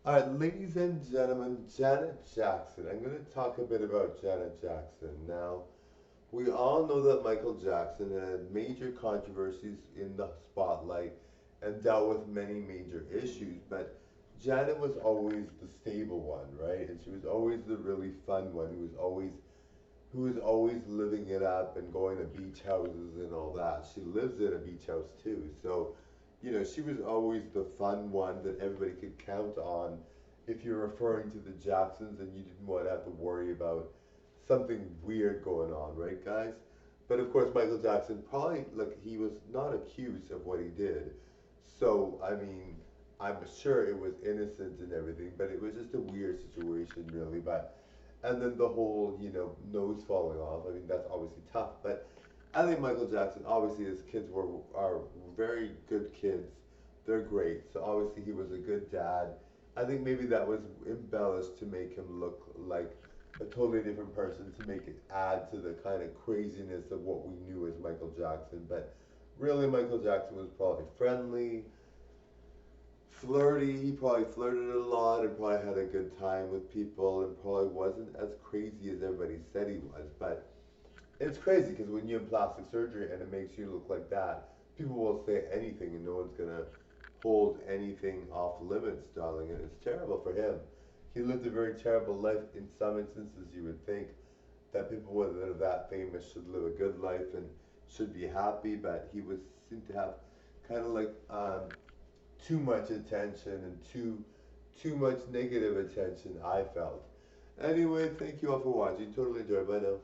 Alright, ladies and gentlemen, Janet Jackson. I'm going to talk a bit about Janet Jackson. Now, we all know that Michael Jackson had major controversies in the spotlight and dealt with many major issues, but Janet was always the stable one, right? And she was always the really fun one who was always living it up and going to beach houses and all that. She lives in a beach house too, so she was always the fun one that everybody could count on if you're referring to the Jacksons and you didn't want to have to worry about something weird going on, right, guys? But of course, Michael Jackson probably, like, he was not accused of what he did. So, I mean, I'm sure it was innocent and everything, but it was just a weird situation, really. And then the whole, nose falling off, I mean, that's obviously tough. But I think Michael Jackson, obviously, his kids are very good kids. They're great. So obviously, he was a good dad. I think maybe that was embellished to make him look like a totally different person, to make it add to the kind of craziness of what we knew as Michael Jackson. But really, Michael Jackson was probably friendly, flirty. He probably flirted a lot and probably had a good time with people and probably wasn't as crazy as everybody said he was. But it's crazy because when you have plastic surgery and it makes you look like that, people will say anything and no one's gonna hold anything off limits, darling. And it's terrible for him. He lived a very terrible life. In some instances, you would think that people, whether they're that famous, should live a good life and should be happy, but he was seemed to have kind of like too much attention and too much negative attention. I felt. Anyway, thank you all for watching. Totally enjoyed. Bye now.